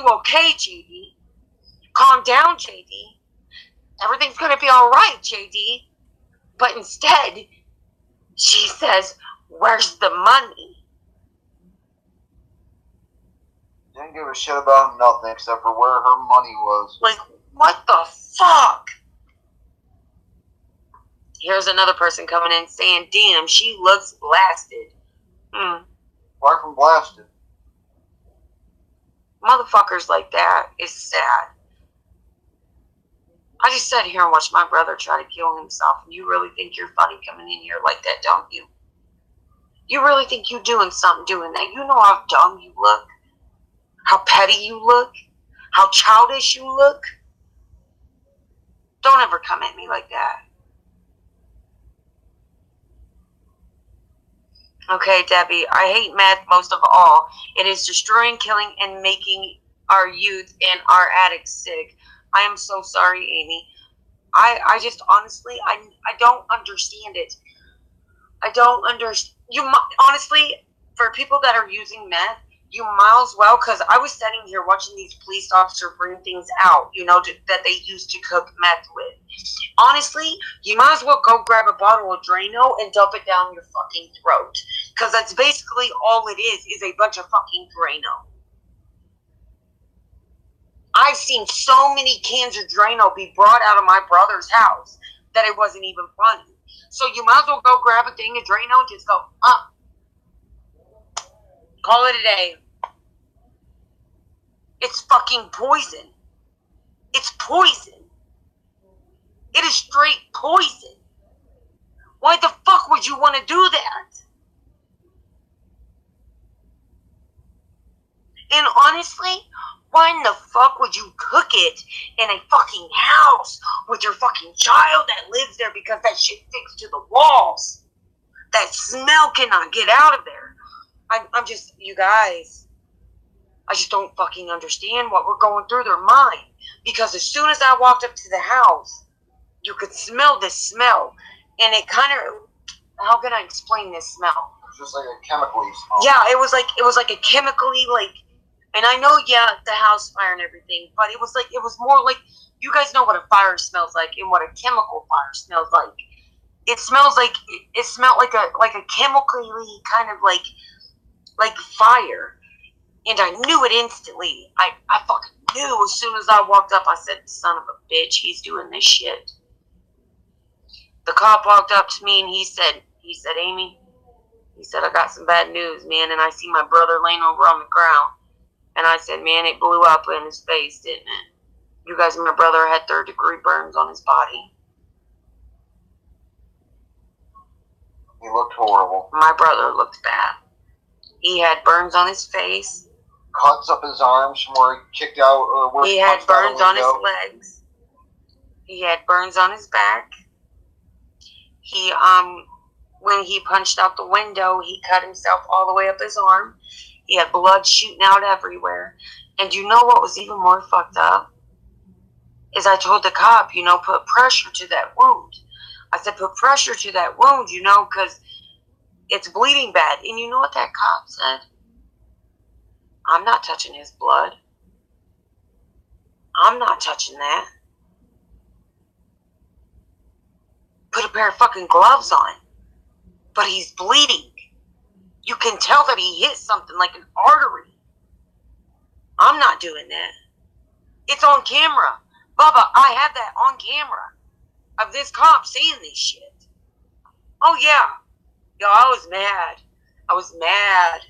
okay, JD? Calm down, JD. Everything's gonna be alright, JD. But instead, she says, where's the money? Didn't give a shit about nothing except for where her money was. Like, what the fuck? Here's another person coming in saying, damn, she looks blasted. Far from blasted. Motherfuckers like that is sad. I just sat here and watched my brother try to kill himself, and you really think you're funny coming in here like that, don't you? You really think you're doing something doing that? You know how dumb you look? How petty you look? How childish you look? Don't ever come at me like that. Okay, Debbie, I hate meth most of all. It is destroying, killing, and making our youth and our addicts sick. I am so sorry, Amy. I just honestly, I don't understand it. I don't understand. Honestly, for people that are using meth, you might as well, because I was sitting here watching these police officers bring things out, that they used to cook meth with. Honestly, you might as well go grab a bottle of Drano and dump it down your fucking throat. Because that's basically all it is a bunch of fucking Drano. I've seen so many cans of Drano be brought out of my brother's house that it wasn't even funny. So you might as well go grab a thing of Drano and just go, call it a day. It's fucking poison. It's poison. It is straight poison. Why the fuck would you want to do that? And honestly, why in the fuck would you cook it in a fucking house with your fucking child that lives there, because that shit sticks to the walls? That smell cannot get out of there. I'm just, you guys, I just don't fucking understand what we're going through their mind. Because as soon as I walked up to the house, you could smell this smell. And it kind of, how can I explain this smell? It was just like a chemically smell. Yeah, it was like a chemically, like, and I know, yeah, the house fire and everything, but it was more like, you guys know what a fire smells like and what a chemical fire smells like. It smells like, it smelled like a chemically kind of like fire. And I knew it instantly. I fucking knew as soon as I walked up. I said, son of a bitch, he's doing this shit. The cop walked up to me and he said, Amy, he said, I got some bad news, man, and I see my brother laying over on the ground. And I said, man, it blew up in his face, didn't it? You guys, my brother had third-degree burns on his body. He looked horrible. My brother looked bad. He had burns on his face. Cuts up his arms from where he kicked out, or where he had burns on his legs. He had burns on his back. He, when he punched out the window, he cut himself all the way up his arm. He had blood shooting out everywhere. And you know what was even more fucked up? Is I told the cop, put pressure to that wound. I said, put pressure to that wound, because it's bleeding bad. And you know what that cop said? I'm not touching his blood. I'm not touching that. Put a pair of fucking gloves on. But he's bleeding. You can tell that he hit something like an artery. I'm not doing that. It's on camera. Bubba, I have that on camera. Of this cop saying this shit. Oh yeah. Yo, I was mad. I was mad.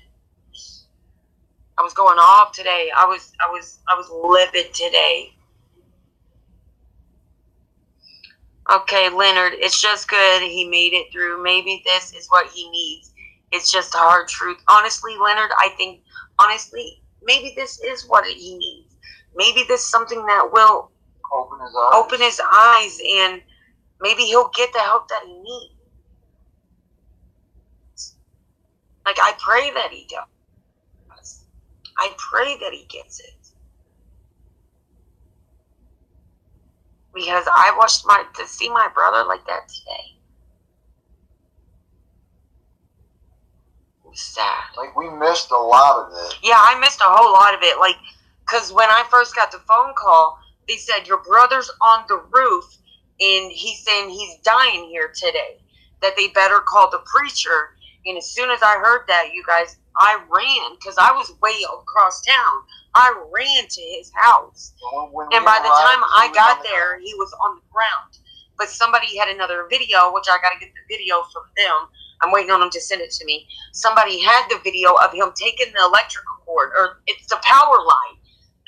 I was going off today. I was livid today. Okay, Leonard, it's just good he made it through. Maybe this is what he needs. It's just a hard truth. Honestly, Leonard, I think, maybe this is what he needs. Maybe this is something that will open his eyes, and maybe he'll get the help that he needs. Like, I pray that he does. I pray that he gets it. Because I watched to see my brother like that today. It was sad. Like, we missed a lot of it. Yeah, I missed a whole lot of it. Like, Because when I first got the phone call, they said, your brother's on the roof, and he's saying he's dying here today, that they better call the preacher. And as soon as I heard that, you guys, I ran, because I was way across town. I ran to his house. And by the time I got there, he was on the ground. But somebody had another video, which I got to get the video from them. I'm waiting on them to send it to me. Somebody had the video of him taking the electrical cord, or it's the power line,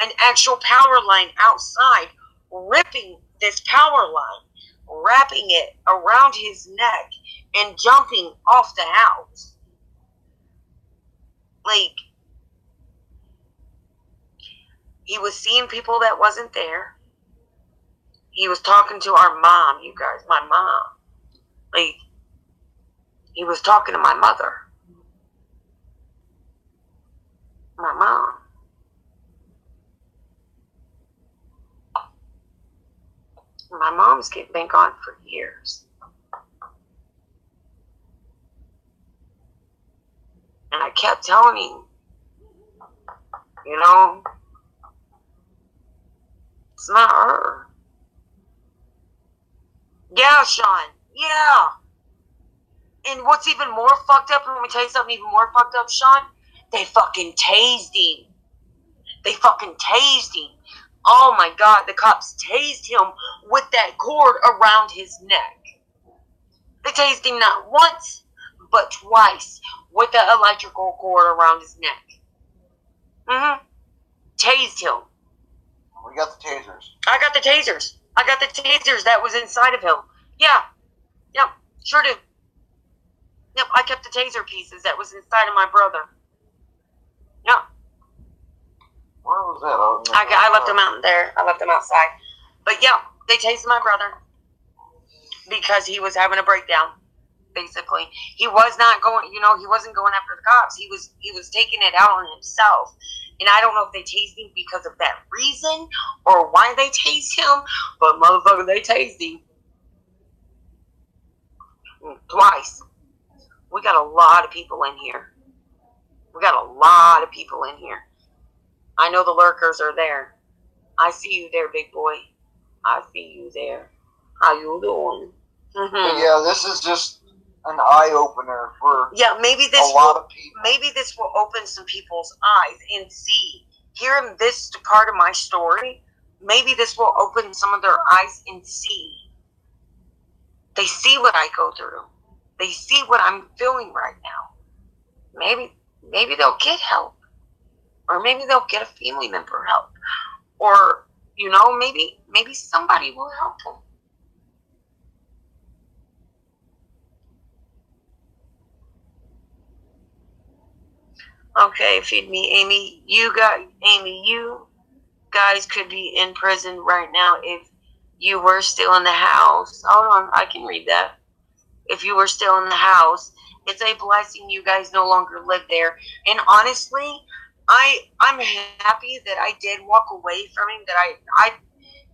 an actual power line outside, ripping this power line, wrapping it around his neck, and jumping off the house. Like, he was seeing people that wasn't there. He was talking to our mom, you guys, my mom. Like, he was talking to my mother. My mom. My mom's been gone for years. And I kept telling him, you know, it's not her. Yeah, Sean. Yeah. And what's even more fucked up, and let me tell you something even more fucked up, Sean, they fucking tased him. They fucking tased him. Oh my God, the cops tased him with that cord around his neck. They tased him not once, but twice with the electrical cord around his neck. Tased him. We got the tasers. I got the tasers. I got the tasers that was inside of him. Yeah. Yep. Sure do. Yep. I kept the taser pieces that was inside of my brother. Yep. Where was that? I left them out there. I left them outside. But yeah, they tased my brother because he was having a breakdown. Basically, he was not going. You know, he wasn't going after the cops. He was taking it out on himself. And I don't know if they tased him because of that reason or why they tased him, but motherfucker, they tased him. Twice. We got a lot of people in here. We got a lot of people in here. I know the lurkers are there. I see you there, big boy. I see you there. How you doing? Yeah, this is just an eye opener for maybe a lot of people. Maybe this will open some people's eyes and see. Hearing this part of my story, maybe this will open some of their eyes and see. They see what I go through. They see what I'm feeling right now. Maybe they'll get help. Or maybe they'll get a family member help. Or, you know, maybe somebody will help them. Okay, feed me, Amy. You guys could be in prison right now if you were still in the house. Hold on, I can read that. If you were still in the house, it's a blessing you guys no longer live there. And honestly, I'm happy that I did walk away from him.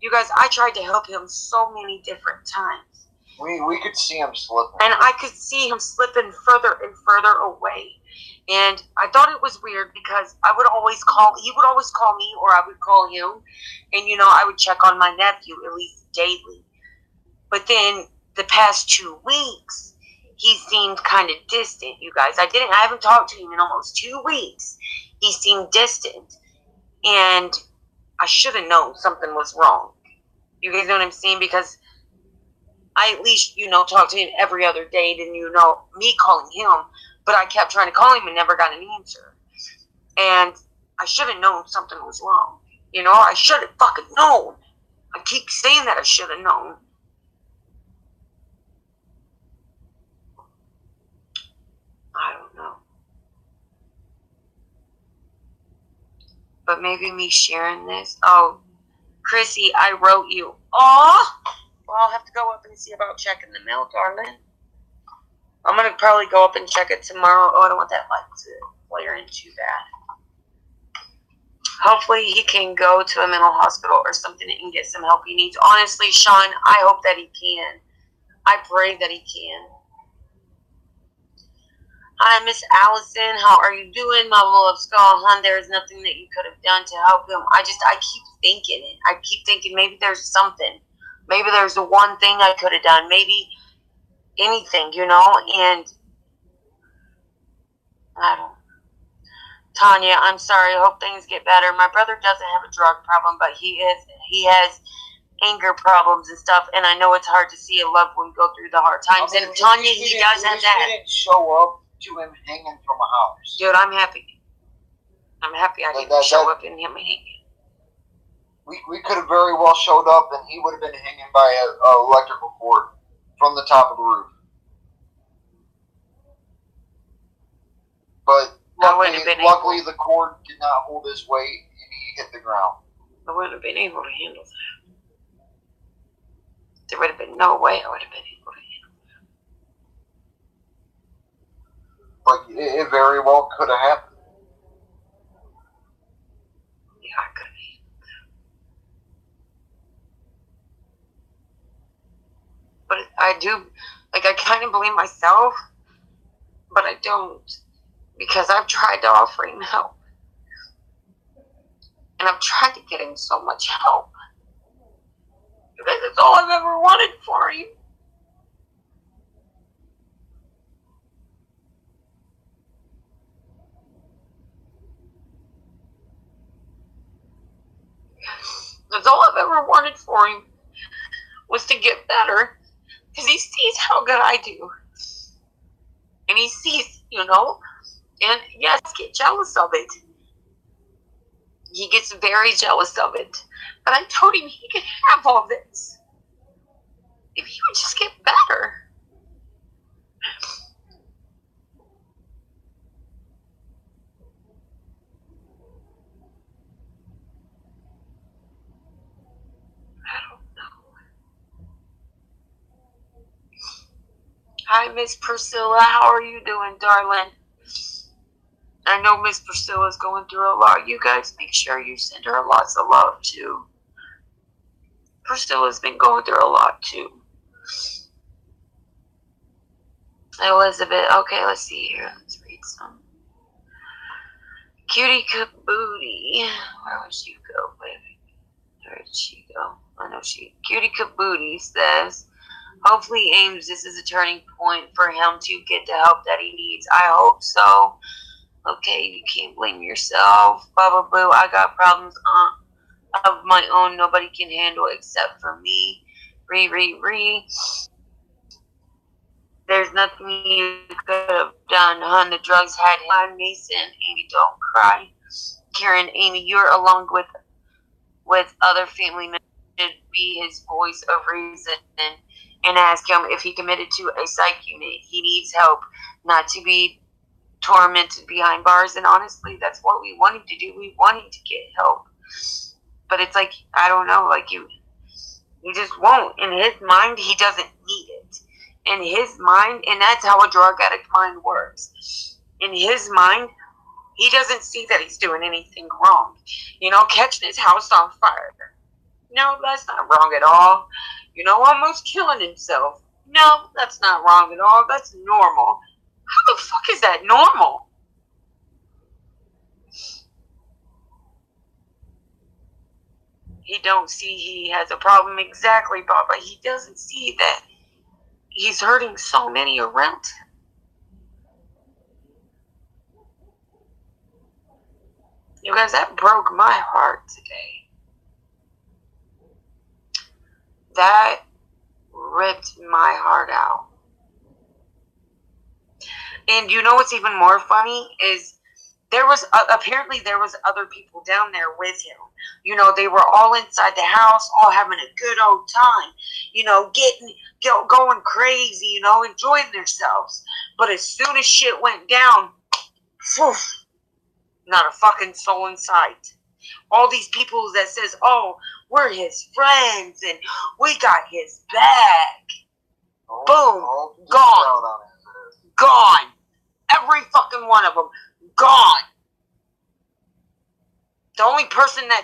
You guys, I tried to help him so many different times. We could see him slipping. And I could see him slipping further and further away. And I thought it was weird because he would always call me, or I would call him. And, you know, I would check on my nephew at least daily. But then the past 2 weeks, he seemed kind of distant, you guys. I haven't talked to him in almost 2 weeks. He seemed distant. And I should have known something was wrong. You guys know what I'm saying? Because I at least, you know, talk to him every other day than, you know, me calling him. But I kept trying to call him and never got an answer. And I should have known something was wrong. You know, I should have fucking known. I keep saying that I should have known. I don't know. But maybe me sharing this. Oh, Chrissy, I wrote you. Aw! Well, I'll have to go up and see about checking the mail, darling. I'm going to probably go up and check it tomorrow. Oh, I don't want that light to flare in too bad. Hopefully he can go to a mental hospital or something and get some help he needs. Honestly, Sean, I hope that he can. I pray that he can. Hi, Miss Allison. How are you doing? Mama of Skull, hon. There is nothing that you could have done to help him. I keep thinking it. I keep thinking maybe there's something. Maybe there's the one thing I could have done. Maybe anything, you know? And I don't. Tanya, I'm sorry. I hope things get better. My brother doesn't have a drug problem, but he has anger problems and stuff, and I know it's hard to see a loved one go through the hard times. And Tanya, he does have that. He didn't show up to him hanging from a house. Dude, I'm happy. I'm happy I didn't show up in him hanging. We could have very well showed up, and he would have been hanging by an electrical cord from the top of the roof. But luckily the cord did not hold his weight, and he hit the ground. I wouldn't have been able to handle that. There would have been no way I would have been able to handle that. Like, it very well could have happened. Yeah, I could have. But I do, like, I kind of blame myself, but I don't. Because I've tried to offer him help. And I've tried to get him so much help. Because it's all I've ever wanted for him. That's all I've ever wanted for him was to get better. Because he sees how good I do. And he sees, you know, and yes, get jealous of it. He gets very jealous of it. But I told him he could have all this if he would just get better. I don't know. Hi, Miss Priscilla. How are you doing, darling? I know Miss Priscilla's going through a lot. You guys make sure you send her lots of love, too. Priscilla's been going through a lot, too. Elizabeth. Okay, let's see here. Let's read some. Cutie Kabooty. Where would you go, baby? Where did she go? I know Cutie Kabooty says, hopefully, Ames, this is a turning point for him to get the help that he needs. I hope so. Okay, you can't blame yourself. Blah, blah, blah. I got problems of my own nobody can handle except for me. There's nothing you could have done, hon. The drugs had him. I'm Mason. Amy, don't cry. Karen, Amy, you're along with other family members should be his voice of reason and ask him if he committed to a psych unit. He needs help, not to be tormented behind bars, and honestly, that's what we want him to do. We want him to get help, but it's like, I don't know, like he just won't. In his mind, he doesn't need it. In his mind, and that's how a drug addict mind works. In his mind, he doesn't see that he's doing anything wrong. You know, catching his house on fire. No, that's not wrong at all. You know, almost killing himself. No, that's not wrong at all. That's normal. How the fuck is that normal? He don't see he has a problem. Exactly, Baba. He doesn't see that he's hurting so many around him. You guys, that broke my heart today. That ripped my heart out. And you know what's even more funny is apparently there was other people down there with him. You know, they were all inside the house, all having a good old time. You know, going crazy, you know, enjoying themselves. But as soon as shit went down, poof, not a fucking soul in sight. All these people that says, oh, we're his friends and we got his back. Boom, gone. Gone. Every fucking one of them, gone. The only person that